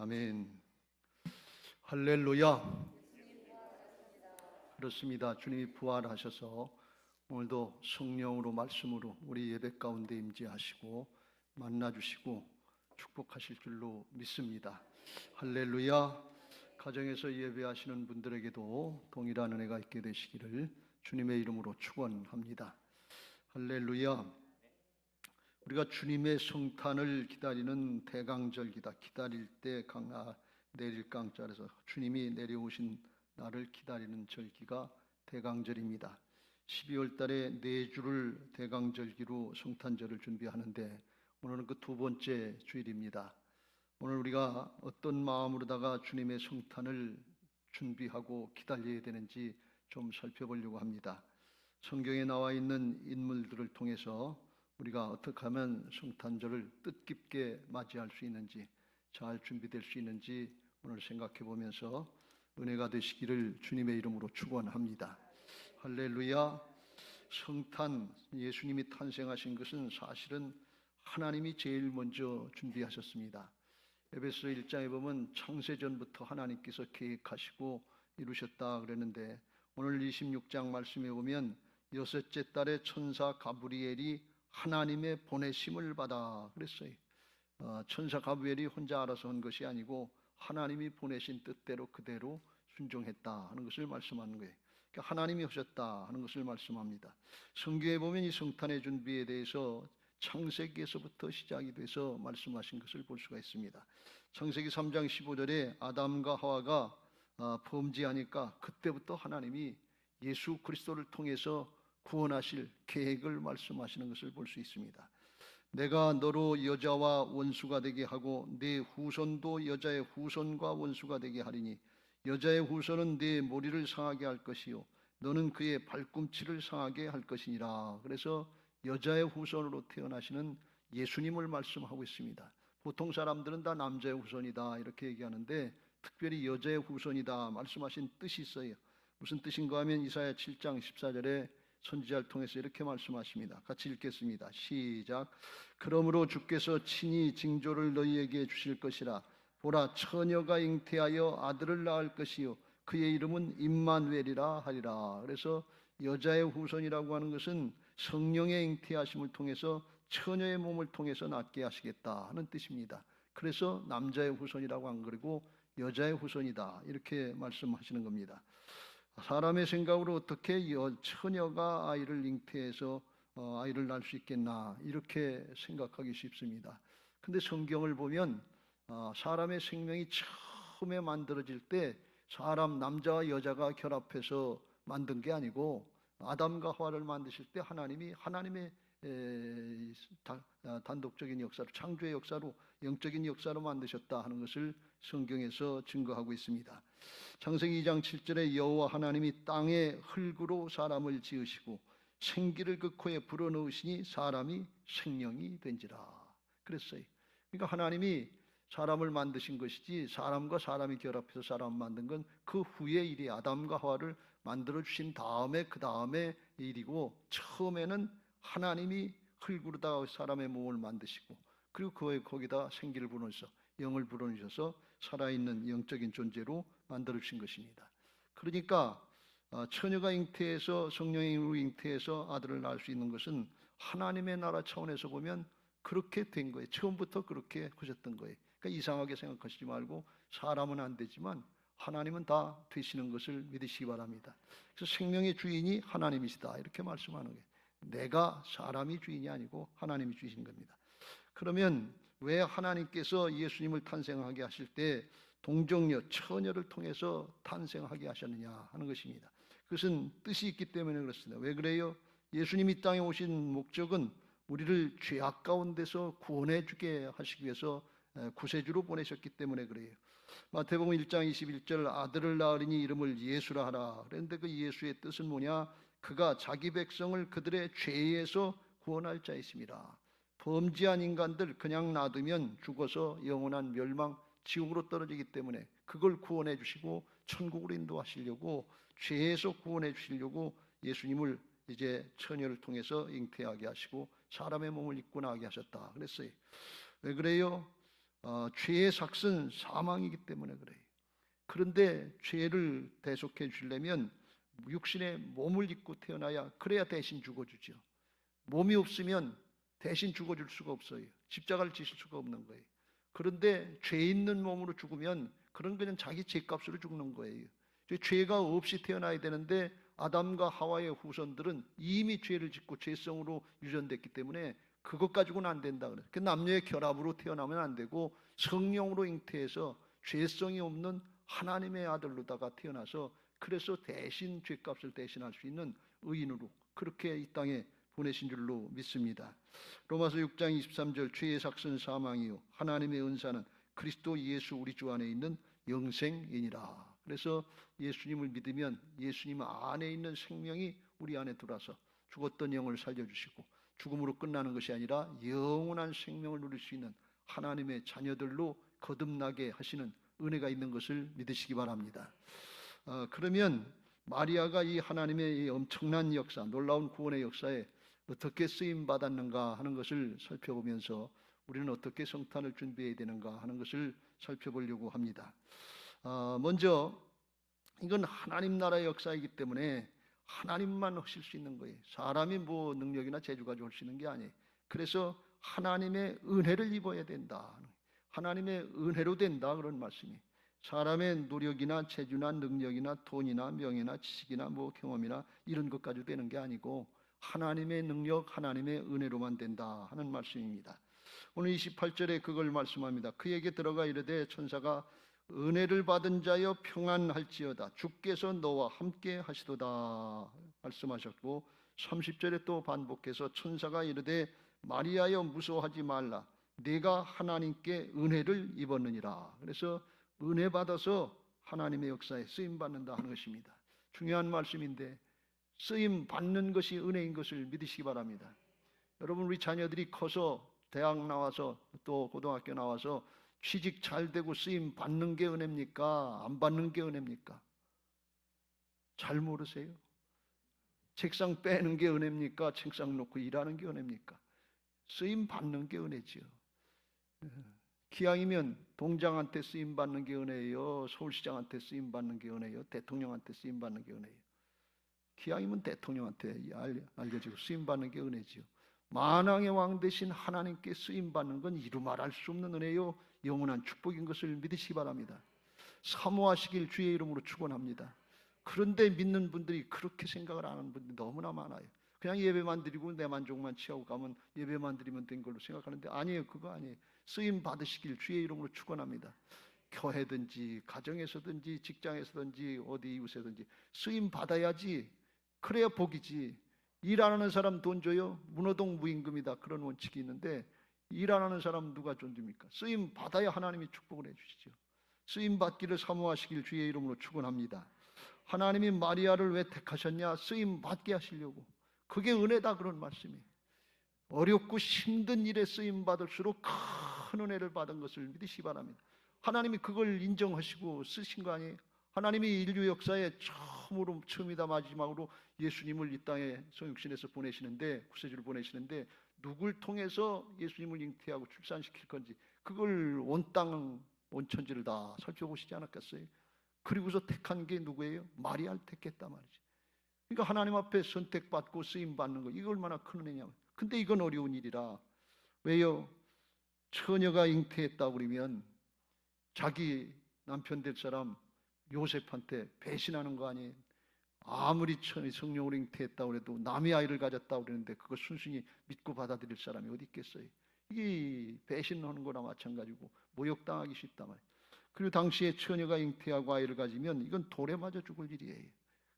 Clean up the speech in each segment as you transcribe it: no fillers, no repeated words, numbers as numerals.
아멘. 할렐루야. 그렇습니다. 주님이 부활하셔서 오늘도 성령으로 말씀으로 우리 예배 가운데 임재하시고 만나주시고 축복하실 줄로 믿습니다. 할렐루야. 가정에서 예배하시는 분들에게도 동일한 은혜가 있게 되시기를 주님의 이름으로 축원합니다. 할렐루야. 우리가 주님의 성탄을 기다리는 대강절기다. 기다릴 때 강하 내릴 강자에서 주님이 내려오신 날을 기다리는 절기가 대강절입니다. 12월 달에 4주를 대강절기로 성탄절을 준비하는데 오늘은 그 두 번째 주일입니다. 오늘 우리가 어떤 마음으로다가 주님의 성탄을 준비하고 기다려야 되는지 좀 살펴보려고 합니다. 성경에 나와 있는 인물들을 통해서 우리가 어떻게 하면 성탄절을 뜻깊게 맞이할 수 있는지, 잘 준비될 수 있는지 오늘 생각해 보면서 은혜가 되시기를 주님의 이름으로 축원합니다. 할렐루야. 성탄, 예수님이 탄생하신 것은 사실은 하나님이 제일 먼저 준비하셨습니다. 에베소 1장에 보면 창세전부터 하나님께서 계획하시고 이루셨다 그랬는데 오늘 26장 말씀에 보면 여섯째 달에 천사 가브리엘이 하나님의 보내심을 받아 그랬어요. 천사 가브리엘이 혼자 알아서 한 것이 아니고 하나님이 보내신 뜻대로 그대로 순종했다 하는 것을 말씀하는 거예요. 그러니까 하나님이 하셨다 하는 것을 말씀합니다. 성경에 보면 이 성탄의 준비에 대해서 창세기에서부터 시작이 돼서 말씀하신 것을 볼 수가 있습니다. 창세기 3장 15절에 아담과 하와가 범죄하니까 그때부터 하나님이 예수 그리스도를 통해서 구원하실 계획을 말씀하시는 것을 볼 수 있습니다. 내가 너로 여자와 원수가 되게 하고 네 후손도 여자의 후손과 원수가 되게 하리니 여자의 후손은 네 머리를 상하게 할 것이요 너는 그의 발꿈치를 상하게 할 것이니라. 그래서 여자의 후손으로 태어나시는 예수님을 말씀하고 있습니다. 보통 사람들은 다 남자의 후손이다 이렇게 얘기하는데 특별히 여자의 후손이다 말씀하신 뜻이 있어요. 무슨 뜻인가 하면 이사야 7장 14절에 선지자를 통해서 이렇게 말씀하십니다. 같이 읽겠습니다. 시작. 그러므로 주께서 친히 징조를 너희에게 주실 것이라. 보라, 처녀가 잉태하여 아들을 낳을 것이요 그의 이름은 임마누엘이라 하리라. 그래서 여자의 후손이라고 하는 것은 성령의 잉태하심을 통해서 처녀의 몸을 통해서 낳게 하시겠다 하는 뜻입니다. 그래서 남자의 후손이라고 안 그러고 여자의 후손이다 이렇게 말씀하시는 겁니다. 사람의 생각으로 어떻게 처녀가 아이를 잉태해서 아이를 낳을 수 있겠나 이렇게 생각하기 쉽습니다. 근데 성경을 보면 사람의 생명이 처음에 만들어질 때 사람 남자와 여자가 결합해서 만든 게 아니고 아담과 하와를 만드실 때 하나님의 단독적인 역사로 창조의 역사로 영적인 역사로 만드셨다 하는 것을 성경에서 증거하고 있습니다. 창세기 2장 7절에 여호와 하나님이 땅의 흙으로 사람을 지으시고 생기를 그 코에 불어넣으시니 사람이 생명이 된지라 그랬어요. 그러니까 하나님이 사람을 만드신 것이지 사람과 사람이 결합해서 사람을 만든 건 그 후의 일이 아담과 하와를 만들어 주신 다음에 그 다음에 일이고 처음에는 하나님이 흙으로다가 사람의 몸을 만드시고 그리고 거기다 생기를 불어넣으셔서 영을 불어넣으셔서 살아있는 영적인 존재로 만들어 주신 것입니다. 그러니까 처녀가 잉태해서 성령의 힘으로 잉태해서 아들을 낳을 수 있는 것은 하나님의 나라 차원에서 보면 그렇게 된 거예요. 처음부터 그렇게 하셨던 거예요. 그러니까 이상하게 생각하시지 말고 사람은 안 되지만 하나님은 다 되시는 것을 믿으시기 바랍니다. 그래서 생명의 주인이 하나님이시다 이렇게 말씀하는 거예요. 내가 사람이 주인이 아니고 하나님이 주이신 겁니다. 그러면 왜 하나님께서 예수님을 탄생하게 하실 때 동정녀, 처녀를 통해서 탄생하게 하셨느냐 하는 것입니다. 그것은 뜻이 있기 때문에 그렇습니다. 왜 그래요? 예수님이 땅에 오신 목적은 우리를 죄악 가운데서 구원해 주게 하시기 위해서 구세주로 보내셨기 때문에 그래요. 마태복음 1장 21절 아들을 낳으리니 이름을 예수라 하라. 그런데 그 예수의 뜻은 뭐냐? 그가 자기 백성을 그들의 죄에서 구원할 자이심이라. 범죄한 인간들 그냥 놔두면 죽어서 영원한 멸망 지옥으로 떨어지기 때문에 그걸 구원해 주시고 천국으로 인도하시려고 죄에서 구원해 주시려고 예수님을 이제 처녀를 통해서 잉태하게 하시고 사람의 몸을 입고 나게 하셨다 그랬어요. 왜 그래요? 죄의 삭은 사망이기 때문에 그래요. 그런데 죄를 대속해 주려면 육신의 몸을 입고 태어나야, 그래야 대신 죽어주죠. 몸이 없으면 대신 죽어줄 수가 없어요. 십자가를 지실 수가 없는 거예요. 그런데 죄 있는 몸으로 죽으면 그런 그냥 자기 죄값으로 죽는 거예요. 죄가 없이 태어나야 되는데 아담과 하와의 후손들은 이미 죄를 짓고 죄성으로 유전됐기 때문에 그것 가지고는 안 된다 그래요. 그 남녀의 결합으로 태어나면 안 되고 성령으로 잉태해서 죄성이 없는 하나님의 아들로다가 태어나서, 그래서 대신 죄값을 대신할 수 있는 의인으로 그렇게 이 땅에 보내신 줄로 믿습니다. 로마서 6장 23절, 죄의 삭은 사망이요 하나님의 은사는 그리스도 예수 우리 주 안에 있는 영생이니라. 그래서 예수님을 믿으면 예수님 안에 있는 생명이 우리 안에 들어와서 죽었던 영을 살려주시고 죽음으로 끝나는 것이 아니라 영원한 생명을 누릴 수 있는 하나님의 자녀들로 거듭나게 하시는 은혜가 있는 것을 믿으시기 바랍니다. 그러면 마리아가 이 하나님의 이 엄청난 역사, 놀라운 구원의 역사에 어떻게 쓰임 받았는가 하는 것을 살펴보면서 우리는 어떻게 성탄을 준비해야 되는가 하는 것을 살펴보려고 합니다. 먼저 이건 하나님 나라의 역사이기 때문에 하나님만 하실 수 있는 거예요. 사람이 뭐 능력이나 재주 가지고 할 수 있는 게 아니에요. 그래서 하나님의 은혜를 입어야 된다. 하나님의 은혜로 된다, 그런 말씀이. 사람의 노력이나 재주나 능력이나 돈이나 명예나 지식이나 뭐 경험이나 이런 것 가지고 되는 게 아니고 하나님의 능력, 하나님의 은혜로만 된다 하는 말씀입니다. 오늘 28절에 그걸 말씀합니다. 그에게 들어가 이르되 천사가 은혜를 받은 자여 평안할지어다, 주께서 너와 함께 하시도다 말씀하셨고, 30절에 또 반복해서 천사가 이르되 마리아여 무서워하지 말라, 네가 하나님께 은혜를 입었느니라. 그래서 은혜 받아서 하나님의 역사에 쓰임 받는다 하는 것입니다. 중요한 말씀인데 쓰임 받는 것이 은혜인 것을 믿으시기 바랍니다. 여러분, 우리 자녀들이 커서 대학 나와서 또 고등학교 나와서 취직 잘 되고 쓰임 받는 게 은혜입니까? 안 받는 게 은혜입니까? 잘 모르세요? 책상 빼는 게 은혜입니까? 책상 놓고 일하는 게 은혜입니까? 쓰임 받는 게 은혜지요. 기왕이면 동장한테 쓰임 받는 게 은혜예요? 서울시장한테 쓰임 받는 게 은혜예요? 대통령한테 쓰임 받는 게 은혜예요? 기왕이면 대통령한테 알려지고 쓰임 받는 게 은혜지요. 만왕의 왕 되신 하나님께 쓰임 받는 건 이루 말할 수 없는 은혜요, 영원한 축복인 것을 믿으시기 바랍니다. 사모하시길 주의 이름으로 축원합니다. 그런데 믿는 분들이 그렇게 생각을 안 하는 분들이 너무나 많아요. 그냥 예배만 드리고 내 만족만 취하고 가면 예배만 드리면 된 걸로 생각하는데 아니에요. 그거 아니에요. 쓰임 받으시길 주의 이름으로 축원합니다. 교회든지 가정에서든지 직장에서든지 어디 이웃에든지 쓰임 받아야지. 그래야 복이지. 일 안 하는 사람 돈 줘요? 문호동 무임금이다, 그런 원칙이 있는데 일 안 하는 사람 누가 돈 줍니까? 쓰임 받아야 하나님이 축복을 해주시죠. 쓰임 받기를 사모하시길 주의 이름으로 축원합니다. 하나님이 마리아를 왜 택하셨냐? 쓰임 받게 하시려고. 그게 은혜다, 그런 말씀이. 어렵고 힘든 일에 쓰임 받을수록 큰 은혜를 받은 것을 믿으시기 바랍니다. 하나님이 그걸 인정하시고 쓰신 거 아니에요? 하나님이 인류 역사에 처음이다 마지막으로 예수님을 이 땅에 성육신에서 보내시는데, 구세주를 보내시는데 누굴 통해서 예수님을 잉태하고 출산시킬 건지 그걸 온 땅 온 천지를 다 살펴보시지 않았겠어요? 그리고서 택한 게 누구예요? 마리아를 택했단 말이지. 그러니까 하나님 앞에 선택받고 쓰임받는 거, 이거 얼마나 큰 은혜냐고요. 근데 이건 어려운 일이라. 왜요? 처녀가 잉태했다고 그러면 자기 남편 될 사람 요셉한테 배신하는 거 아니에요? 아무리 성령으로 잉태했다고 해도 남의 아이를 가졌다고 그러는데 그걸 순순히 믿고 받아들일 사람이 어디 있겠어요? 이게 배신하는 거나 마찬가지고 모욕당하기 쉽단 말이에요. 그리고 당시에 처녀가 잉태하고 아이를 가지면 이건 돌에 맞아 죽을 일이에요.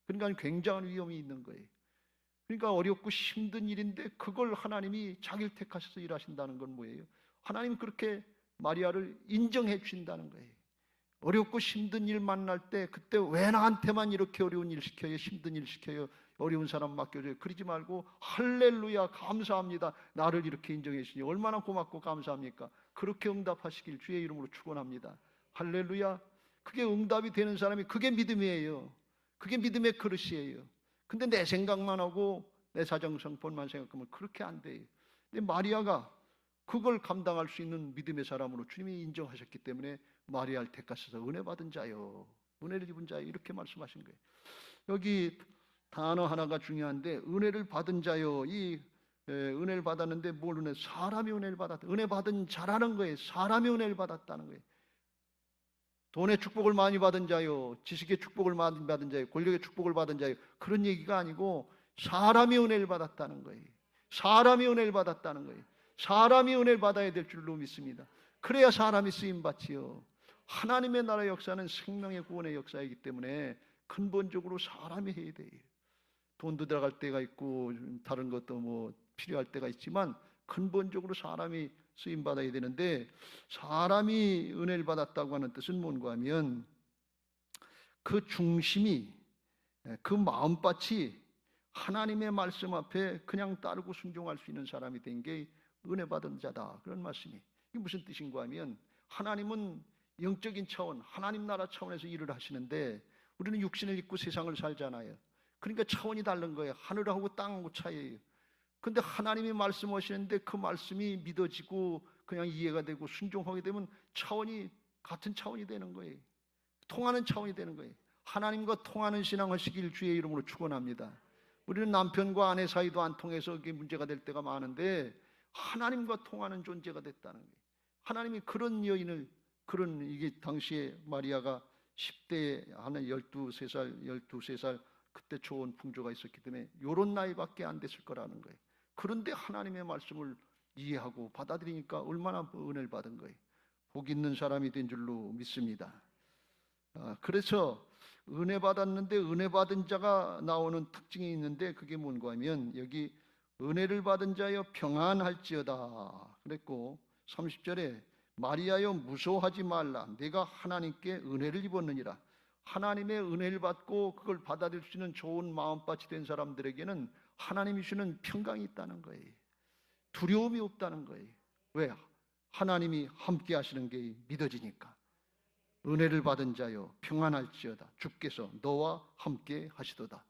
그러니까 굉장한 위험이 있는 거예요. 그러니까 어렵고 힘든 일인데 그걸 하나님이 자기를 택하셔서 일하신다는 건 뭐예요? 하나님 그렇게 마리아를 인정해 주신다는 거예요. 어렵고 힘든 일 만날 때 그때 왜 나한테만 이렇게 어려운 일 시켜요? 힘든 일 시켜요? 어려운 사람 맡겨줘요? 그러지 말고 할렐루야, 감사합니다. 나를 이렇게 인정해 주시니 얼마나 고맙고 감사합니까? 그렇게 응답하시길 주의 이름으로 축원합니다. 할렐루야. 그게 응답이 되는 사람이, 그게 믿음이에요. 그게 믿음의 그릇이에요. 근데 내 생각만 하고 내 사정성폰만 생각하면 그렇게 안 돼요. 근데 마리아가 그걸 감당할 수 있는 믿음의 사람으로 주님이 인정하셨기 때문에 마리아를 택하셔서 은혜 받은 자요, 은혜를 입은 자요, 이렇게 말씀하신 거예요. 여기 단어 하나가 중요한데, 은혜를 받은 자요, 은혜를 받았는데 뭘 은혜? 사람이 은혜를 받았다. 은혜 받은 자라는 거예요. 사람이 은혜를 받았다는 거예요. 돈의 축복을 많이 받은 자요, 지식의 축복을 많이 받은 자요, 권력의 축복을 받은 자요, 그런 얘기가 아니고 사람이 은혜를 받았다는 거예요. 사람이 은혜를 받았다는 거예요. 사람이 은혜를 받아야 될 줄로 믿습니다. 그래야 사람이 쓰임받지요. 하나님의 나라의 역사는 생명의 구원의 역사이기 때문에 근본적으로 사람이 해야 돼요. 돈도 들어갈 때가 있고 다른 것도 뭐 필요할 때가 있지만 근본적으로 사람이 쓰임받아야 되는데, 사람이 은혜를 받았다고 하는 뜻은 뭔가 하면 그 중심이, 그 마음밭이 하나님의 말씀 앞에 그냥 따르고 순종할 수 있는 사람이 된 게 은혜 받은 자다, 그런 말씀이. 이게 무슨 뜻인가 하면, 하나님은 영적인 차원, 하나님 나라 차원에서 일을 하시는데 우리는 육신을 입고 세상을 살잖아요. 그러니까 차원이 다른 거예요. 하늘하고 땅하고 차이예요. 근데 하나님이 말씀하시는데 그 말씀이 믿어지고 그냥 이해가 되고 순종하게 되면 차원이 같은 차원이 되는 거예요. 통하는 차원이 되는 거예요. 하나님과 통하는 신앙 하시길 주의 이름으로 축원합니다. 우리는 남편과 아내 사이도 안 통해서 이게 문제가 될 때가 많은데 하나님과 통하는 존재가 됐다는 거예요. 하나님이 그런 여인을, 이게 당시에 마리아가 10대에 하는 12살 그때 좋은 풍조가 있었기 때문에 이런 나이밖에 안 됐을 거라는 거예요. 그런데 하나님의 말씀을 이해하고 받아들이니까 얼마나 은혜를 받은 거예요. 복 있는 사람이 된 줄로 믿습니다. 그래서 은혜 받았는데 은혜 받은 자가 나오는 특징이 있는데, 그게 뭔가 하면 여기 은혜를 받은 자여 평안할지어다 그랬고, 30절에 마리아여 무서워하지 말라, 내가 하나님께 은혜를 입었느니라. 하나님의 은혜를 받고 그걸 받아들일 수 있는 좋은 마음밭이 된 사람들에게는 하나님이 주는 평강이 있다는 거예요. 두려움이 없다는 거예요. 왜? 하나님이 함께 하시는 게 믿어지니까. 은혜를 받은 자여 평안할지어다, 주께서 너와 함께 하시도다.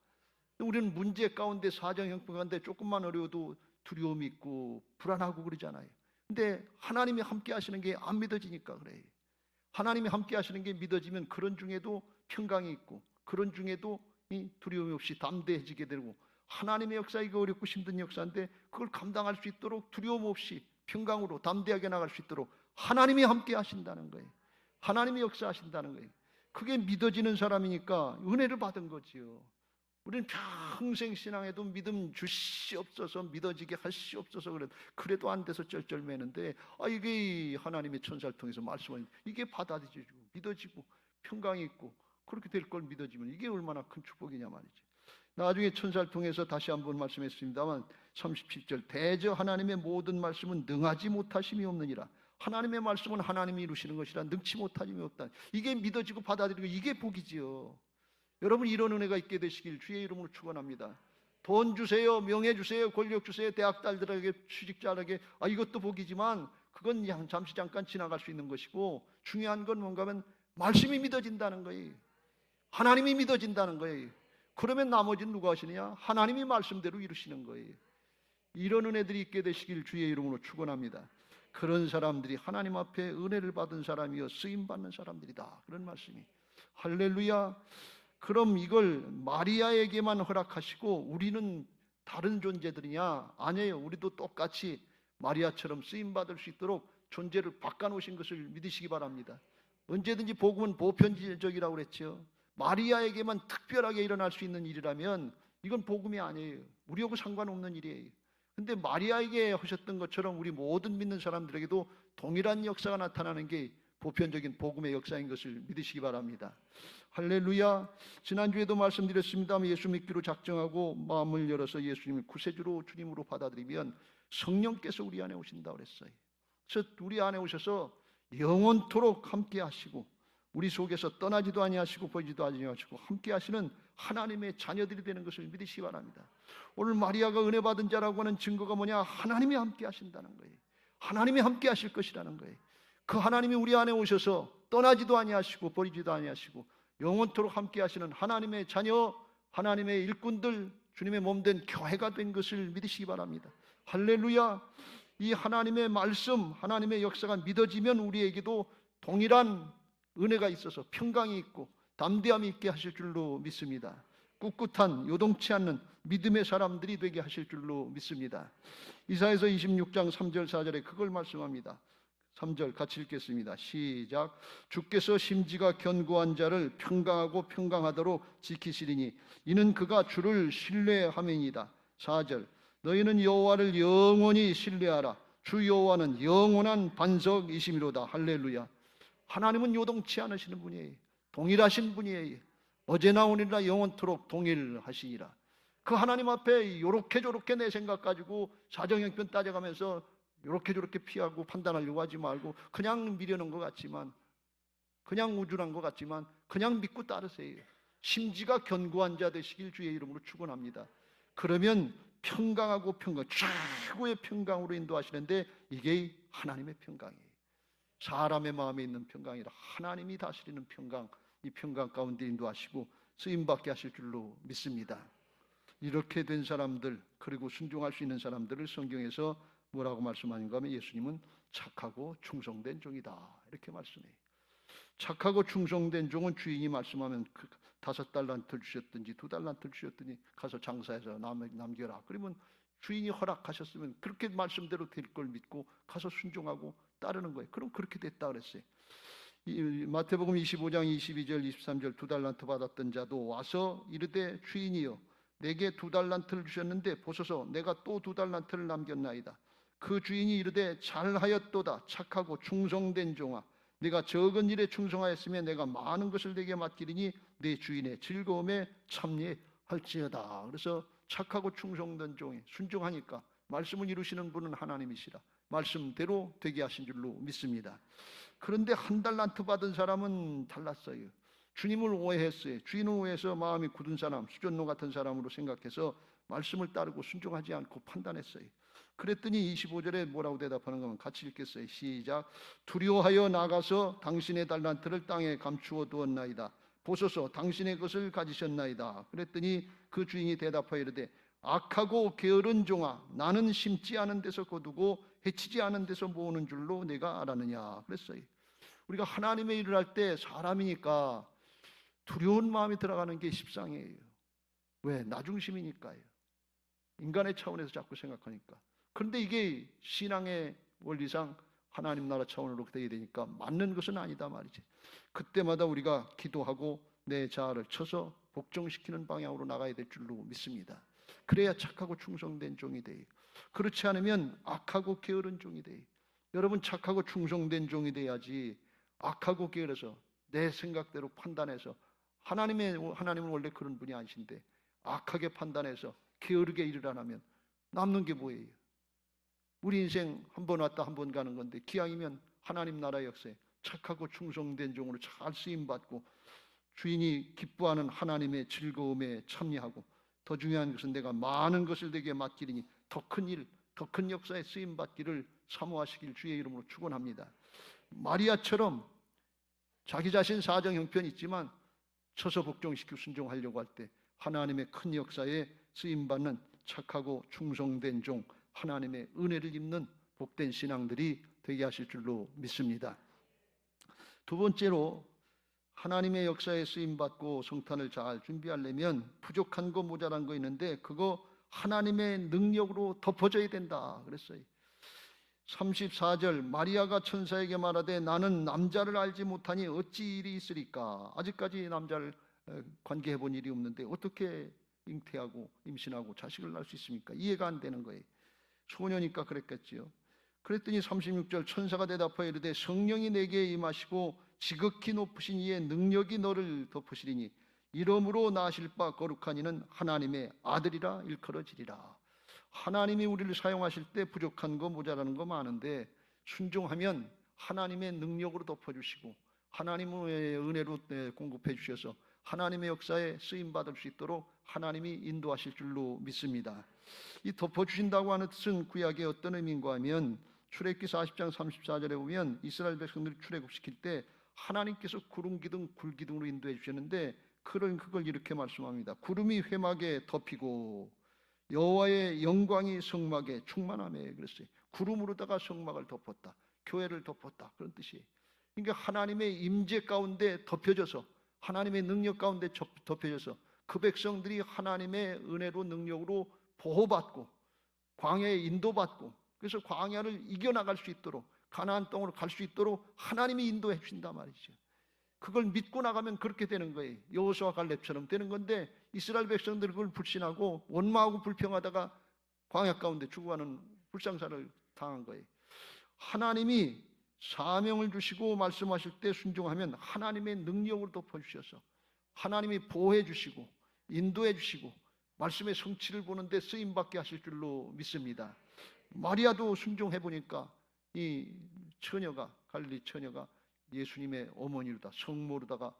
우리는 문제 가운데, 사정 형편 가운데 조금만 어려워도 두려움이 있고 불안하고 그러잖아요. 근데 하나님이 함께 하시는 게 안 믿어지니까 그래요. 하나님이 함께 하시는 게 믿어지면 그런 중에도 평강이 있고, 그런 중에도 두려움이 없이 담대해지게 되고, 하나님의 역사, 이거 어렵고 힘든 역사인데 그걸 감당할 수 있도록 두려움 없이 평강으로 담대하게 나갈 수 있도록 하나님이 함께 하신다는 거예요. 하나님이 역사하신다는 거예요. 그게 믿어지는 사람이니까 은혜를 받은 거지요. 우리는 평생 신앙에도 믿음 주시옵소서, 믿어지게 하시옵소서 그래도 안 돼서 쩔쩔매는데, 이게 하나님의 천사를 통해서 말씀하는, 이게 받아들여지고 믿어지고 평강이 있고 그렇게 될 걸 믿어지면 이게 얼마나 큰 축복이냐 말이지. 나중에 천사를 통해서 다시 한번 말씀했습니다만 37절, 대저 하나님의 모든 말씀은 능하지 못하심이 없느니라. 하나님의 말씀은 하나님이 이루시는 것이라 능치 못하심이 없다. 이게 믿어지고 받아들이고 이게 복이지요. 여러분, 이런 은혜가 있게 되시길 주의 이름으로 축원합니다. 돈 주세요, 명예 주세요, 권력 주세요, 대학 딸들에게, 취직자에게, 이것도 복이지만 그건 잠시 잠깐 지나갈 수 있는 것이고, 중요한 건 뭔가 하면 말씀이 믿어진다는 거예요. 하나님이 믿어진다는 거예요. 그러면 나머지는 누가 하시느냐? 하나님이 말씀대로 이루시는 거예요. 이런 은혜들이 있게 되시길 주의 이름으로 축원합니다. 그런 사람들이 하나님 앞에 은혜를 받은 사람이여 쓰임받는 사람들이다, 그런 말씀이. 할렐루야. 그럼 이걸 마리아에게만 허락하시고 우리는 다른 존재들이냐? 아니에요. 우리도 똑같이 마리아처럼 쓰임받을 수 있도록 존재를 바꿔놓으신 것을 믿으시기 바랍니다. 언제든지 복음은 보편적이라고 그랬죠. 마리아에게만 특별하게 일어날 수 있는 일이라면 이건 복음이 아니에요. 우리하고 상관없는 일이에요. 근데 마리아에게 하셨던 것처럼 우리 모든 믿는 사람들에게도 동일한 역사가 나타나는 게 보편적인 복음의 역사인 것을 믿으시기 바랍니다. 할렐루야. 지난주에도 말씀드렸습니다만 예수 믿기로 작정하고 마음을 열어서 예수님을 구세주로, 주님으로 받아들이면 성령께서 우리 안에 오신다 그랬어요. 그래서 우리 안에 오셔서 영원토록 함께 하시고 우리 속에서 떠나지도 아니하시고 버리지도 아니하시고 함께 하시는 하나님의 자녀들이 되는 것을 믿으시기 바랍니다. 오늘 마리아가 은혜 받은 자라고 하는 증거가 뭐냐? 하나님이 함께 하신다는 거예요. 하나님이 함께 하실 것이라는 거예요. 그 하나님이 우리 안에 오셔서 떠나지도 아니하시고 버리지도 아니하시고 영원토록 함께 하시는 하나님의 자녀, 하나님의 일꾼들, 주님의 몸된 교회가 된 것을 믿으시기 바랍니다. 할렐루야. 이 하나님의 말씀, 하나님의 역사가 믿어지면 우리에게도 동일한 은혜가 있어서 평강이 있고 담대함이 있게 하실 줄로 믿습니다. 꿋꿋한 요동치 않는 믿음의 사람들이 되게 하실 줄로 믿습니다. 이사야서 26장 3절 4절에 그걸 말씀합니다. 3절 같이 읽겠습니다. 시작. 주께서 심지가 견고한 자를 평강하고 평강하도록 지키시리니 이는 그가 주를 신뢰함이니이다. 4절. 너희는 여호와를 영원히 신뢰하라. 주 여호와는 영원한 반석이심이로다. 할렐루야. 하나님은 요동치 않으시는 분이에요. 동일하신 분이에요. 어제나 오늘이나 영원토록 동일하시니라. 그 하나님 앞에 요렇게 저렇게 내 생각 가지고 사정형편 따져가면서 요렇게 저렇게 피하고 판단하려고 하지 말고 그냥 미련한 것 같지만, 그냥 우쭐한 것 같지만 그냥 믿고 따르세요. 심지가 견고한 자 되시길 주의 이름으로 축원합니다. 그러면 평강하고 평강, 최고의 평강으로 인도하시는데 이게 하나님의 평강이에요. 사람의 마음에 있는 평강이 아니라 하나님이 다스리는 평강, 이 평강 가운데 인도하시고 쓰임받게 하실 줄로 믿습니다. 이렇게 된 사람들, 그리고 순종할 수 있는 사람들을 성경에서 뭐라고 말씀하는가 하면 예수님은 착하고 충성된 종이다 이렇게 말씀해요. 착하고 충성된 종은 주인이 말씀하면 5달란트를 주셨든지 2달란트를 주셨더니 가서 장사해서 남겨라, 그러면 주인이 허락하셨으면 그렇게 말씀대로 될 걸 믿고 가서 순종하고 따르는 거예요. 그럼 그렇게 됐다 그랬어요. 마태복음 25장 22절 23절 2달란트 받았던 자도 와서 이르되 주인이여 내게 2달란트를 주셨는데 보소서 내가 또 2달란트를 남겼나이다. 그 주인이 이르되 잘하였도다 착하고 충성된 종아, 네가 적은 일에 충성하였으면 내가 많은 것을 내게 맡기리니 내 주인의 즐거움에 참여할지어다. 그래서 착하고 충성된 종이 순종하니까 말씀을 이루시는 분은 하나님이시라 말씀대로 되게 하신 줄로 믿습니다. 그런데 1달란트 받은 사람은 달랐어요. 주님을 오해했어요. 주인을 오해해서 마음이 굳은 사람, 수전노 같은 사람으로 생각해서 말씀을 따르고 순종하지 않고 판단했어요. 그랬더니 25절에 뭐라고 대답하는 거면 같이 읽겠어요. 시작. 두려워하여 나가서 당신의 달란트를 땅에 감추어 두었나이다. 보소서 당신의 것을 가지셨나이다. 그랬더니 그 주인이 대답하여 이르되 악하고 게으른 종아, 나는 심지 않은 데서 거두고 해치지 않은 데서 모으는 줄로 내가 알았느냐 그랬어요. 우리가 하나님의 일을 할 때 사람이니까 두려운 마음이 들어가는 게 십상이에요. 왜? 나중심이니까요. 인간의 차원에서 자꾸 생각하니까. 그런데 이게 신앙의 원리상 하나님 나라 차원으로 되게 되니까 맞는 것은 아니다 말이지. 그때마다 우리가 기도하고 내 자아를 쳐서 복종시키는 방향으로 나가야 될 줄로 믿습니다. 그래야 착하고 충성된 종이 돼요. 그렇지 않으면 악하고 게으른 종이 돼요. 여러분 착하고 충성된 종이 돼야지 악하고 게을러서 내 생각대로 판단해서 하나님은 원래 그런 분이 아니신데 악하게 판단해서 게으르게 일을 안 하면 남는 게 뭐예요? 우리 인생 한 번 왔다 한 번 가는 건데 기왕이면 하나님 나라 역사에 착하고 충성된 종으로 잘 쓰임받고 주인이 기뻐하는 하나님의 즐거움에 참여하고 더 중요한 것은 내가 많은 것을 내게 맡기리니 더 큰 일, 더 큰 역사에 쓰임받기를 사모하시길 주의 이름으로 축원합니다. 마리아처럼 자기 자신 사정 형편이 있지만 쳐서 복종시키고 순종하려고 할 때 하나님의 큰 역사에 쓰임받는 착하고 충성된 종, 하나님의 은혜를 입는 복된 신앙들이 되게 하실 줄로 믿습니다. 두 번째로 하나님의 역사에 쓰임받고 성탄을 잘 준비하려면 부족한 거 모자란 거 있는데 그거 하나님의 능력으로 덮어져야 된다 그랬어요. 34절 마리아가 천사에게 말하되 나는 남자를 알지 못하니 어찌 일이 있으리까. 아직까지 남자를 관계해 본 일이 없는데 어떻게 잉태하고 임신하고 자식을 낳을 수 있습니까? 이해가 안 되는 거예요. 소녀니까 그랬겠지요. 그랬더니 36절 천사가 대답하여 이르되 성령이 내게 임하시고 지극히 높으신 이의 능력이 너를 덮으시리니 이름으로 나실 바 거룩한 이는 하나님의 아들이라 일컬어지리라. 하나님이 우리를 사용하실 때 부족한 거 모자라는 거 많은데 순종하면 하나님의 능력으로 덮어주시고 하나님의 은혜로 공급해 주셔서 하나님의 역사에 쓰임받을 수 있도록 하나님이 인도하실 줄로 믿습니다. 이 덮어주신다고 하는 뜻은 구약의 어떤 의미인가 하면 출애굽기 40장 34절에 보면 이스라엘 백성들을 출애굽시킬 때 하나님께서 구름 기둥, 불 기둥으로 인도해 주셨는데 그걸 이렇게 말씀합니다. 구름이 회막에 덮이고 여호와의 영광이 성막에 충만하며 그랬어요. 구름으로다가 성막을 덮었다, 교회를 덮었다, 그런 뜻이에요. 그러니까 하나님의 임재 가운데 덮여져서, 하나님의 능력 가운데 덮여져서 그 백성들이 하나님의 은혜로 능력으로 보호받고 광야에 인도받고, 그래서 광야를 이겨나갈 수 있도록, 가나안 땅으로 갈 수 있도록 하나님이 인도해 주신단 말이죠. 그걸 믿고 나가면 그렇게 되는 거예요. 여호수아 갈렙처럼 되는 건데, 이스라엘 백성들이 그걸 불신하고 원망하고 불평하다가 광야 가운데 죽어가는 불상사를 당한 거예요. 하나님이 사명을 주시고 말씀하실 때 순종하면 하나님의 능력으로 덮어주셔서 하나님이 보호해 주시고 인도해 주시고 말씀의 성취를 보는데 쓰임받게 하실 줄로 믿습니다. 마리아도 순종해 보니까 이 처녀가, 갈릴리 처녀가 예수님의 어머니로다, 성모로다가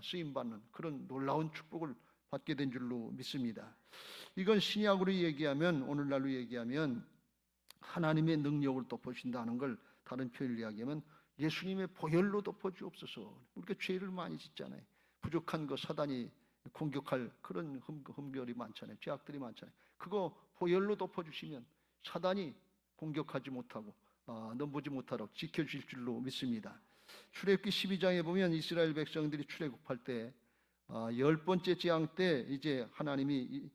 쓰임받는 그런 놀라운 축복을 받게 된 줄로 믿습니다. 이건 신약으로 얘기하면, 오늘날로 얘기하면 하나님의 능력을 덮어주신다는 걸 다른 표현을 이야기하면 예수님의 보혈로 덮어주옵소서. 우리가 죄를 많이 짓잖아요. 부족한 거 사단이 공격할 그런 흠결이 많잖아요. 죄악들이 많잖아요. 그거 보혈로 덮어주시면 사단이 공격하지 못하고 넘보지 못하도록 지켜주실 줄로 믿습니다. 출애굽기 12장에 보면 이스라엘 백성들이 출애굽할 때 10번째 재앙 때 이제 하나님이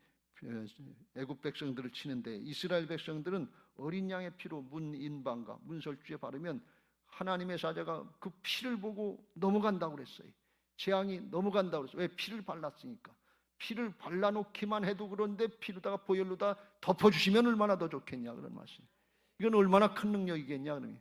애굽 백성들을 치는데, 이스라엘 백성들은 어린 양의 피로 문인방과 문설주에 바르면 하나님의 사자가 그 피를 보고 넘어간다고 그랬어요. 재앙이 넘어간다고 그랬어요. 왜? 피를 발랐으니까. 피를 발라놓기만 해도 그런데 피로다가 보혈로다 덮어주시면 얼마나 더 좋겠냐, 그런 말씀. 이건 얼마나 큰 능력이겠냐. 그러면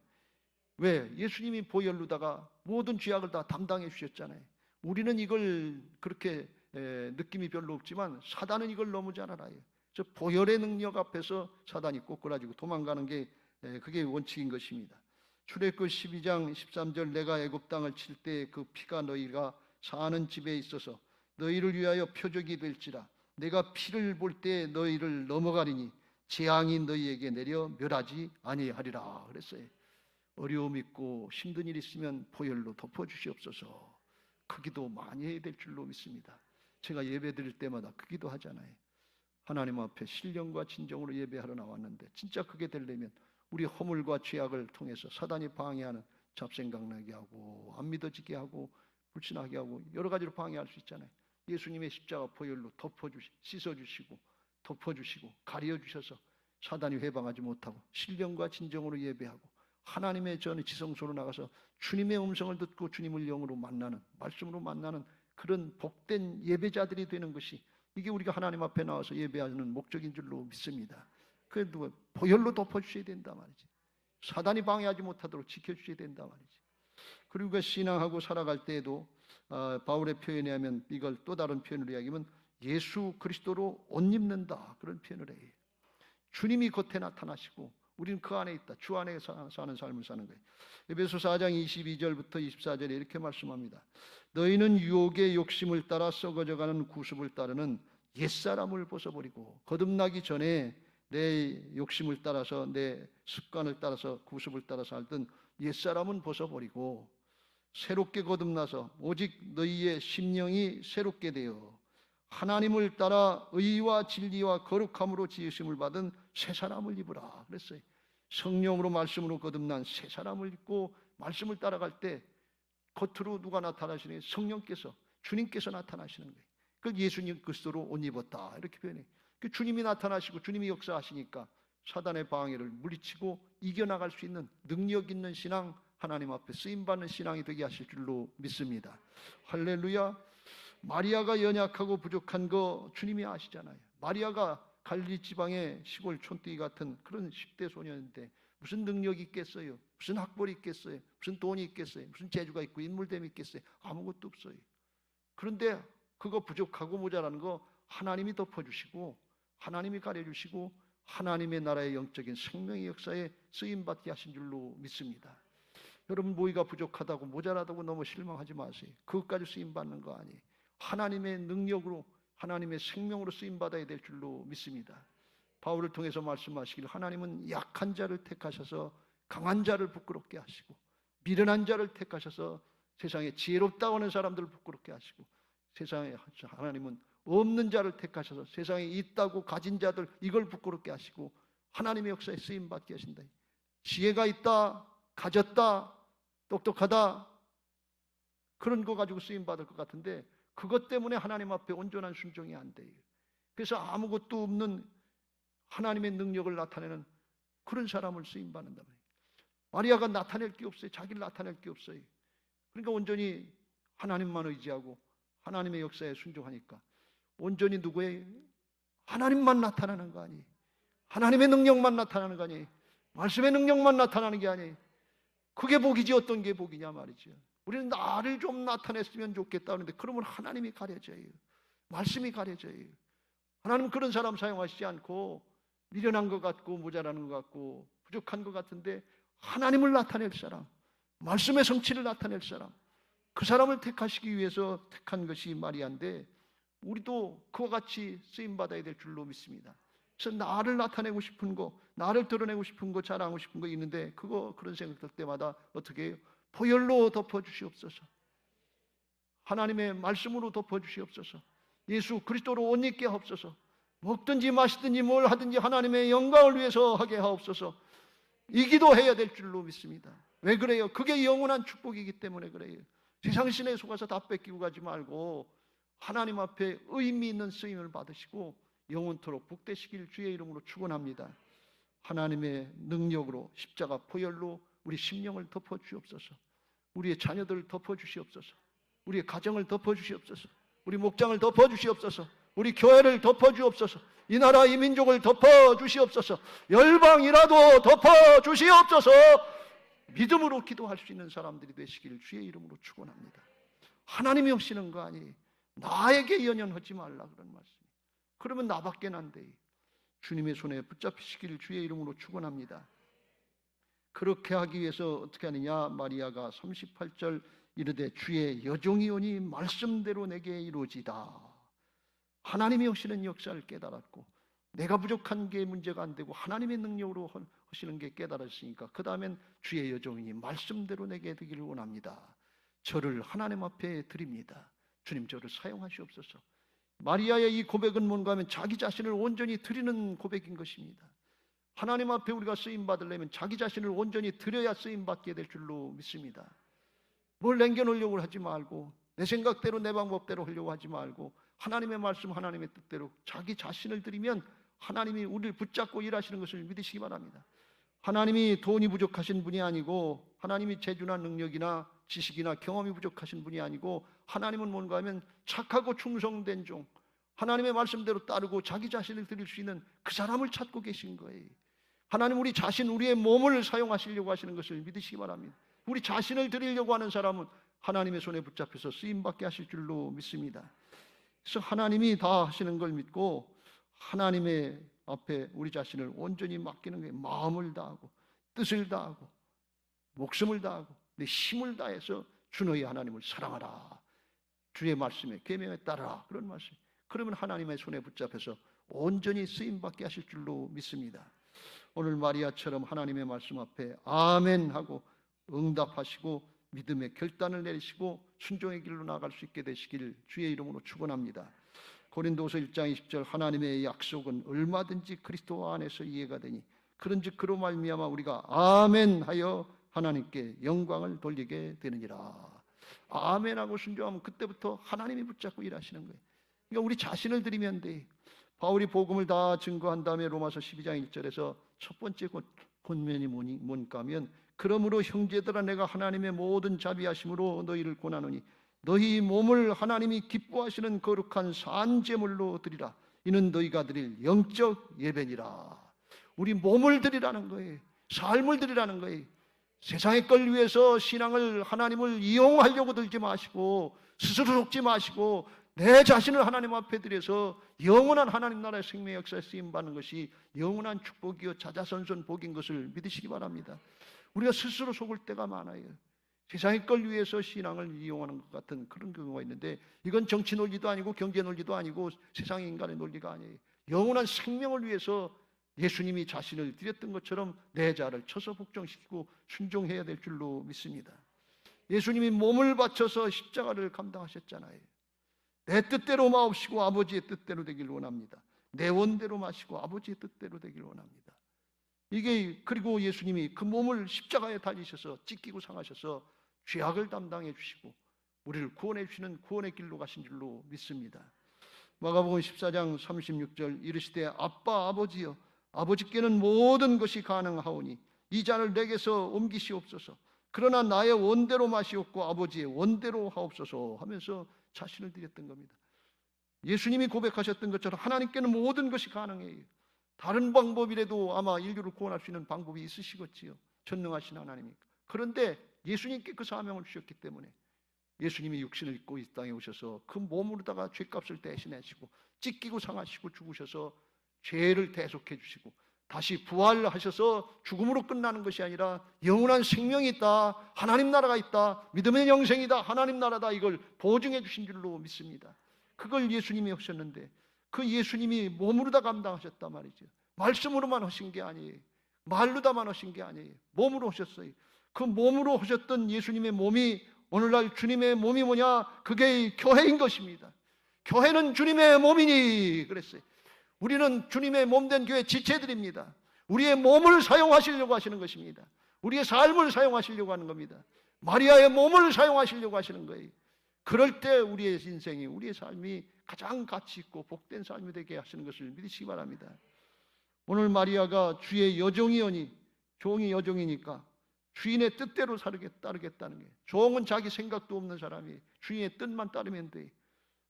왜? 예수님이 보혈로다가 모든 죄악을 다 담당해 주셨잖아요. 우리는 이걸 그렇게 느낌이 별로 없지만 사단은 이걸 너무 잘 알아요. 저 보혈의 능력 앞에서 사단이 꼬꾸라지고 도망가는 게 그게 원칙인 것입니다. 출애굽기 12장 13절, 내가 애굽 땅을 칠 때 그 피가 너희가 사는 집에 있어서 너희를 위하여 표적이 될지라. 내가 피를 볼 때 너희를 넘어가리니 재앙이 너희에게 내려 멸하지 아니하리라 그랬어요. 어려움 있고 힘든 일 있으면 보혈로 덮어주시옵소서. 그 기도 많이 해야 될 줄로 믿습니다. 제가 예배 드릴 때마다 그 기도 하잖아요. 하나님 앞에 신령과 진정으로 예배하러 나왔는데 진짜 그게 되려면 우리 허물과 죄악을 통해서 사단이 방해하는 잡생각 나게 하고 안 믿어지게 하고 불신하게 하고 여러 가지로 방해할 수 있잖아요. 예수님의 십자가 보혈로 씻어주시고 덮어주시고 가려주셔서 사단이 회방하지 못하고 신령과 진정으로 예배하고 하나님의 전에 지성소로 나가서 주님의 음성을 듣고 주님을 영으로 만나는, 말씀으로 만나는 그런 복된 예배자들이 되는 것이, 이게 우리가 하나님 앞에 나와서 예배하는 목적인 줄로 믿습니다. 그래도 보혈로 덮어주셔야 된다 말이지. 사단이 방해하지 못하도록 지켜주셔야 된다 말이지. 그리고 그 신앙하고 살아갈 때에도 바울의 표현에 하면 이걸 또 다른 표현으로 이야기하면 예수 그리스도로 옷 입는다, 그런 표현을 해요. 주님이 겉에 나타나시고 우리는 그 안에 있다. 주 안에 사는 삶을 사는 거예요. 에베소 4장 22절부터 24절에 이렇게 말씀합니다. 너희는 유혹의 욕심을 따라 썩어져가는 구습을 따르는 옛사람을 벗어버리고, 거듭나기 전에 내 욕심을 따라서 내 습관을 따라서 구습을 따라서 살던 옛사람은 벗어버리고 새롭게 거듭나서 오직 너희의 심령이 새롭게 되어 하나님을 따라 의와 진리와 거룩함으로 지으심을 받은 새 사람을 입으라 그랬어요. 성령으로 말씀으로 거듭난 새 사람을 입고 말씀을 따라갈 때 겉으로 누가 나타나시는? 성령께서, 주님께서 나타나시는 거예요. 그 예수님 그리스도로 옷 입었다 이렇게 표현해요. 그 주님이 나타나시고 주님이 역사하시니까 사단의 방해를 물리치고 이겨나갈 수 있는 능력 있는 신앙, 하나님 앞에 쓰임받는 신앙이 되게 하실 줄로 믿습니다. 할렐루야. 마리아가 연약하고 부족한 거 주님이 아시잖아요. 마리아가 갈릴리 지방의 시골 촌뜨기 같은 그런 10대 소년인데 무슨 능력이 있겠어요? 무슨 학벌이 있겠어요? 무슨 돈이 있겠어요? 무슨 재주가 있고 인물됨이 있겠어요? 아무것도 없어요. 그런데 그거 부족하고 모자라는 거 하나님이 덮어주시고 하나님이 가려주시고 하나님의 나라의 영적인 생명의 역사에 쓰임받게 하신 줄로 믿습니다. 여러분, 모의가 부족하다고 모자라다고 너무 실망하지 마세요. 그것까지 쓰임받는 거 아니에요. 하나님의 능력으로 하나님의 생명으로 쓰임받아야 될 줄로 믿습니다. 바울을 통해서 말씀하시기를 하나님은 약한 자를 택하셔서 강한 자를 부끄럽게 하시고 미련한 자를 택하셔서 세상에 지혜롭다고 하는 사람들을 부끄럽게 하시고 세상에 하나님은 없는 자를 택하셔서 세상에 있다고 가진 자들 이걸 부끄럽게 하시고 하나님의 역사에 쓰임받게 하신다. 지혜가 있다, 가졌다, 똑똑하다, 그런 거 가지고 쓰임받을 것 같은데 그것 때문에 하나님 앞에 온전한 순종이 안 돼요. 그래서 아무것도 없는 하나님의 능력을 나타내는 그런 사람을 쓰임받는다 말이에요. 마리아가 나타낼 게 없어요. 자기를 나타낼 게 없어요. 그러니까 온전히 하나님만 의지하고 하나님의 역사에 순종하니까 온전히 누구의 하나님만 나타나는 거 아니에요. 하나님의 능력만 나타나는 거 아니에요. 말씀의 능력만 나타나는 게 아니에요. 그게 복이지 어떤 게 복이냐 말이죠. 우리는 나를 좀 나타냈으면 좋겠다 하는데 그러면 하나님이 가려져요. 말씀이 가려져요. 하나님은 그런 사람 사용하시지 않고 미련한 것 같고 모자라는 것 같고 부족한 것 같은데 하나님을 나타낼 사람, 말씀의 성취를 나타낼 사람, 그 사람을 택하시기 위해서 택한 것이 마리아인데 우리도 그와 같이 쓰임받아야 될 줄로 믿습니다. 그래서 나를 나타내고 싶은 거, 나를 드러내고 싶은 거, 자랑하고 싶은 거 있는데 그런 생각 들 때마다 어떻게 해요? 보혈로 덮어주시옵소서. 하나님의 말씀으로 덮어주시옵소서. 예수 그리스도로 옷 입게 하옵소서. 먹든지 마시든지 뭘 하든지 하나님의 영광을 위해서 하게 하옵소서. 이 기도해야 될 줄로 믿습니다. 왜 그래요? 그게 영원한 축복이기 때문에 그래요. 세상 신에 속아서 다 뺏기고 가지 말고 하나님 앞에 의미 있는 쓰임을 받으시고 영원토록 복되시길 주의 이름으로 축원합니다. 하나님의 능력으로 십자가 보혈로 우리 심령을 덮어주시옵소서. 우리의 자녀들을 덮어주시옵소서. 우리의 가정을 덮어주시옵소서. 우리 목장을 덮어주시옵소서. 우리 교회를 덮어주옵소서. 이 나라 이 민족을 덮어주시옵소서. 열방이라도 덮어주시옵소서. 믿음으로 기도할 수 있는 사람들이 되시길 주의 이름으로 축원합니다. 하나님이 오시는 거 아니 나에게 연연하지 말라 그런 말씀. 그러면 나밖에 안 돼. 주님의 손에 붙잡히시길 주의 이름으로 축원합니다. 그렇게 하기 위해서 어떻게 하느냐? 마리아가 38절 이르되 주의 여종이 오니 말씀대로 내게 이루어지다. 하나님이 하시는 역사를 깨달았고 내가 부족한 게 문제가 안 되고 하나님의 능력으로 하시는 게 깨달았으니까 그 다음엔 주의 여종이 말씀대로 내게 되기를 원합니다. 저를 하나님 앞에 드립니다. 주님 저를 사용하시옵소서. 마리아의 이 고백은 뭔가 하면 자기 자신을 온전히 드리는 고백인 것입니다. 하나님 앞에 우리가 쓰임받으려면 자기 자신을 온전히 드려야 쓰임받게 될 줄로 믿습니다. 뭘 남겨놓으려고 하지 말고 내 생각대로 내 방법대로 하려고 하지 말고 하나님의 말씀 하나님의 뜻대로 자기 자신을 드리면 하나님이 우리를 붙잡고 일하시는 것을 믿으시기 바랍니다. 하나님이 돈이 부족하신 분이 아니고 하나님이 재주나 능력이나 지식이나 경험이 부족하신 분이 아니고 하나님은 뭔가 하면 착하고 충성된 종, 하나님의 말씀대로 따르고 자기 자신을 드릴 수 있는 그 사람을 찾고 계신 거예요. 하나님 우리 자신, 우리의 몸을 사용하시려고 하시는 것을 믿으시기 바랍니다. 우리 자신을 드리려고 하는 사람은 하나님의 손에 붙잡혀서 쓰임받게 하실 줄로 믿습니다. 그래서 하나님이 다 하시는 걸 믿고 하나님의 앞에 우리 자신을 온전히 맡기는 거예요. 마음을 다하고 뜻을 다하고 목숨을 다하고 내 힘을 다해서 주 너희 하나님을 사랑하라. 주의 말씀에 계명에 따르라. 그런 말씀. 그러면 하나님의 손에 붙잡혀서 온전히 쓰임받게 하실 줄로 믿습니다. 오늘 마리아처럼 하나님의 말씀 앞에 아멘 하고 응답하시고 믿음의 결단을 내리시고 순종의 길로 나아갈 수 있게 되시길 주의 이름으로 축원합니다. 고린도서 1장 20절 하나님의 약속은 얼마든지 그리스도 안에서 이해가 되니 그런즉 그로 말미암아 우리가 아멘 하여 하나님께 영광을 돌리게 되느니라. 아멘하고 순종하면 그때부터 하나님이 붙잡고 일하시는 거예요. 그러니까 우리 자신을 드리면 돼. 바울이 복음을 다 증거한 다음에 로마서 12장 1절에서 첫 번째 권면이 뭔가 하면 그러므로 형제들아 내가 하나님의 모든 자비하심으로 너희를 권하노니 너희 몸을 하나님이 기뻐하시는 거룩한 산제물로 드리라. 이는 너희가 드릴 영적 예배니라. 우리 몸을 드리라는 거예요. 삶을 드리라는 거예요. 세상의 걸 위해서 신앙을 하나님을 이용하려고 들지 마시고 스스로 속지 마시고 내 자신을 하나님 앞에 드려서 영원한 하나님 나라의 생명 역사에 쓰임받는 것이 영원한 축복이요 자자손손 복인 것을 믿으시기 바랍니다. 우리가 스스로 속을 때가 많아요. 세상의 걸 위해서 신앙을 이용하는 것 같은 그런 경우가 있는데 이건 정치 논리도 아니고 경제 논리도 아니고 세상의 인간의 논리가 아니에요. 영원한 생명을 위해서 예수님이 자신을 드렸던 것처럼 내 자를 쳐서 복종시키고 순종해야 될 줄로 믿습니다. 예수님이 몸을 바쳐서 십자가를 감당하셨잖아요. 내 뜻대로 마옵시고 아버지의 뜻대로 되길 원합니다. 내 원대로 마시고 아버지의 뜻대로 되길 원합니다. 이게 그리고 예수님이 그 몸을 십자가에 달리셔서 찢기고 상하셔서 죄악을 담당해 주시고 우리를 구원해 주시는 구원의 길로 가신 줄로 믿습니다. 마가복음 14장 36절 이르시되 아빠 아버지여 아버지께는 모든 것이 가능하오니 이 잔을 내게서 옮기시옵소서. 그러나 나의 원대로 마시옵고 아버지의 원대로 하옵소서 하면서 자신을 드렸던 겁니다. 예수님이 고백하셨던 것처럼 하나님께는 모든 것이 가능해요. 다른 방법이라도 아마 인류를 구원할 수 있는 방법이 있으시겠지요. 전능하신 하나님이니까. 그런데 예수님께 그 사명을 주셨기 때문에 예수님이 육신을 입고 이 땅에 오셔서 그 몸으로다가 죄값을 대신하시고 찢기고 상하시고 죽으셔서 죄를 대속해 주시고 다시 부활하셔서 죽음으로 끝나는 것이 아니라 영원한 생명이 있다, 하나님 나라가 있다, 믿음의 영생이다, 하나님 나라다, 이걸 보증해 주신 줄로 믿습니다. 그걸 예수님이 하셨는데 그 예수님이 몸으로 다 감당하셨단 말이죠. 말씀으로만 하신 게 아니에요. 말로다만 하신 게 아니에요. 몸으로 하셨어요. 그 몸으로 하셨던 예수님의 몸이 오늘날 주님의 몸이 뭐냐? 그게 교회인 것입니다. 교회는 주님의 몸이니 그랬어요. 우리는 주님의 몸된 교회 지체들입니다. 우리의 몸을 사용하시려고 하시는 것입니다. 우리의 삶을 사용하시려고 하는 겁니다. 마리아의 몸을 사용하시려고 하시는 거예요. 그럴 때 우리의 인생이, 우리의 삶이 가장 가치 있고 복된 삶이 되게 하시는 것을 믿으시기 바랍니다. 오늘 마리아가 주의 여종이오니, 종이 여종이니까 주인의 뜻대로 따르겠다는 게, 종은 자기 생각도 없는 사람이 주인의 뜻만 따르면 돼.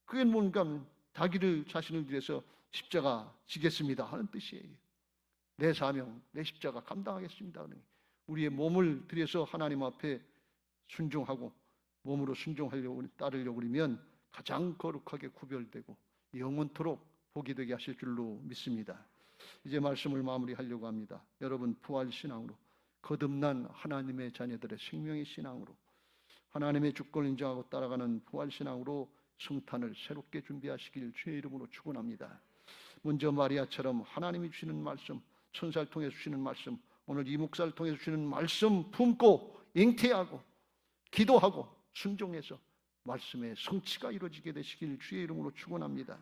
그게 뭔가 자기를 자신을 위해서 십자가 지겠습니다 하는 뜻이에요. 내 사명, 내 십자가 감당하겠습니다. 우리의 몸을 들여서 하나님 앞에 순종하고 몸으로 순종하려고 따르려고 그러면 가장 거룩하게 구별되고 영원토록 복이 되게 하실 줄로 믿습니다. 이제 말씀을 마무리하려고 합니다. 여러분, 부활신앙으로 거듭난 하나님의 자녀들의 생명의 신앙으로 하나님의 주권을 인정하고 따라가는 부활신앙으로 성탄을 새롭게 준비하시길 주의 이름으로 축원합니다. 먼저 마리아처럼 하나님이 주시는 말씀, 천사를 통해 주시는 말씀, 오늘 이 목사를 통해 주시는 말씀 품고 잉태하고 기도하고 순종해서 말씀의 성취가 이루어지게 되시길 주의 이름으로 축원합니다.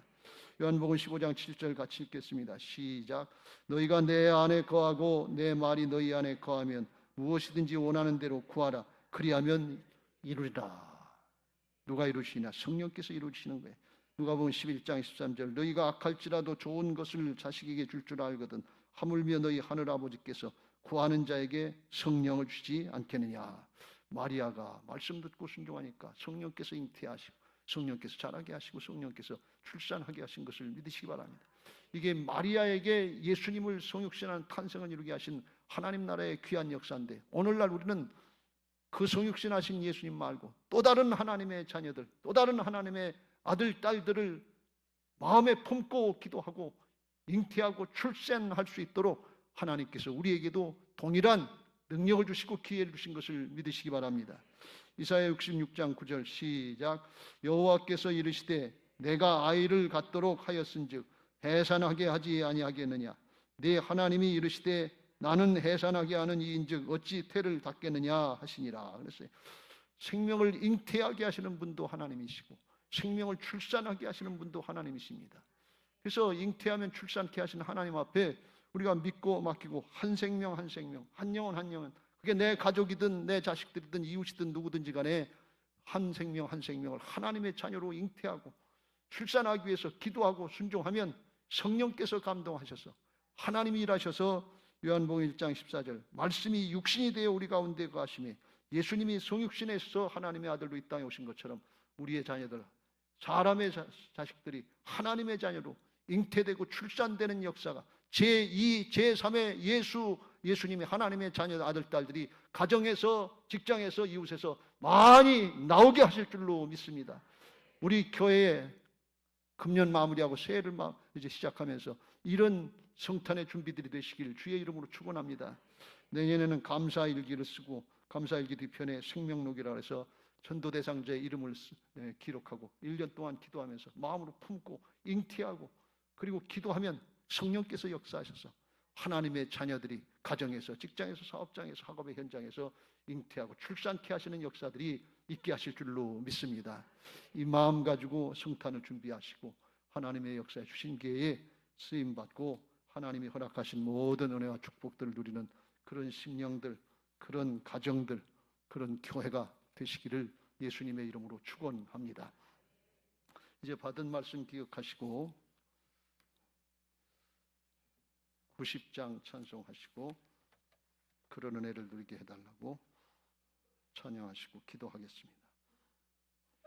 요한복음 15장 7절 같이 읽겠습니다. 시작. 너희가 내 안에 거하고 내 말이 너희 안에 거하면 무엇이든지 원하는 대로 구하라. 그리하면 이루리라. 누가 이루시나? 성령께서 이루시는 거예요. 누가복음 11장 13절 너희가 악할지라도 좋은 것을 자식에게 줄 줄 알거든 하물며 너희 하늘아버지께서 구하는 자에게 성령을 주지 않겠느냐. 마리아가 말씀 듣고 순종하니까 성령께서 잉태하시고 성령께서 자라게 하시고 성령께서 출산하게 하신 것을 믿으시기 바랍니다. 이게 마리아에게 예수님을 성육신하는 탄생을 이루게 하신 하나님 나라의 귀한 역사인데 오늘날 우리는 그 성육신하신 예수님 말고 또 다른 하나님의 자녀들, 또 다른 하나님의 아들, 딸들을 마음에 품고 기도하고 잉태하고 출산할 수 있도록 하나님께서 우리에게도 동일한 능력을 주시고 기회를 주신 것을 믿으시기 바랍니다. 이사야 66장 9절 시작. 여호와께서 이르시되 내가 아이를 갖도록 하였은즉 해산하게 하지 아니하겠느냐. 네 하나님이 이르시되 나는 해산하게 하는 이인즉 어찌 태를 닫겠느냐 하시니라. 그랬어요. 생명을 잉태하게 하시는 분도 하나님이시고 생명을 출산하게 하시는 분도 하나님이십니다. 그래서 잉태하면 출산케 하시는 하나님 앞에 우리가 믿고 맡기고 한 생명 한 생명, 한 영혼 한 영혼, 그게 내 가족이든 내 자식들이든 이웃이든 누구든지 간에 한 생명 한 생명을 하나님의 자녀로 잉태하고 출산하기 위해서 기도하고 순종하면 성령께서 감동하셔서 하나님이 일하셔서 요한복음 1장 14절 말씀이 육신이 되어 우리 가운데 거하시며 예수님이 성육신에서 하나님의 아들로 이 땅에 오신 것처럼 우리의 자녀들, 사람의 자식들이 하나님의 자녀로 잉태되고 출산되는 역사가 제2, 제3의 예수님이 하나님의 자녀 아들, 딸들이 가정에서, 직장에서, 이웃에서 많이 나오게 하실 줄로 믿습니다. 우리 교회에 금년 마무리하고 새해를 이제 시작하면서 이런 성탄의 준비들이 되시길 주의 이름으로 축원합니다. 내년에는 감사일기를 쓰고 감사일기 뒤편에 생명록이라 해서 전도 대상자의 이름을 기록하고 1년 동안 기도하면서 마음으로 품고 잉태하고 그리고 기도하면 성령께서 역사하셔서 하나님의 자녀들이 가정에서, 직장에서, 사업장에서, 학업의 현장에서 잉태하고 출산케 하시는 역사들이 있게 하실 줄로 믿습니다. 이 마음 가지고 성탄을 준비하시고 하나님의 역사에 주신 기회에 쓰임받고 하나님이 허락하신 모든 은혜와 축복들을 누리는 그런 심령들, 그런 가정들, 그런 교회가 되시기를 예수님의 이름으로 축원합니다. 이제 받은 말씀 기억하시고 90장 찬송하시고 그런 은혜를 누리게 해달라고 찬양하시고 기도하겠습니다.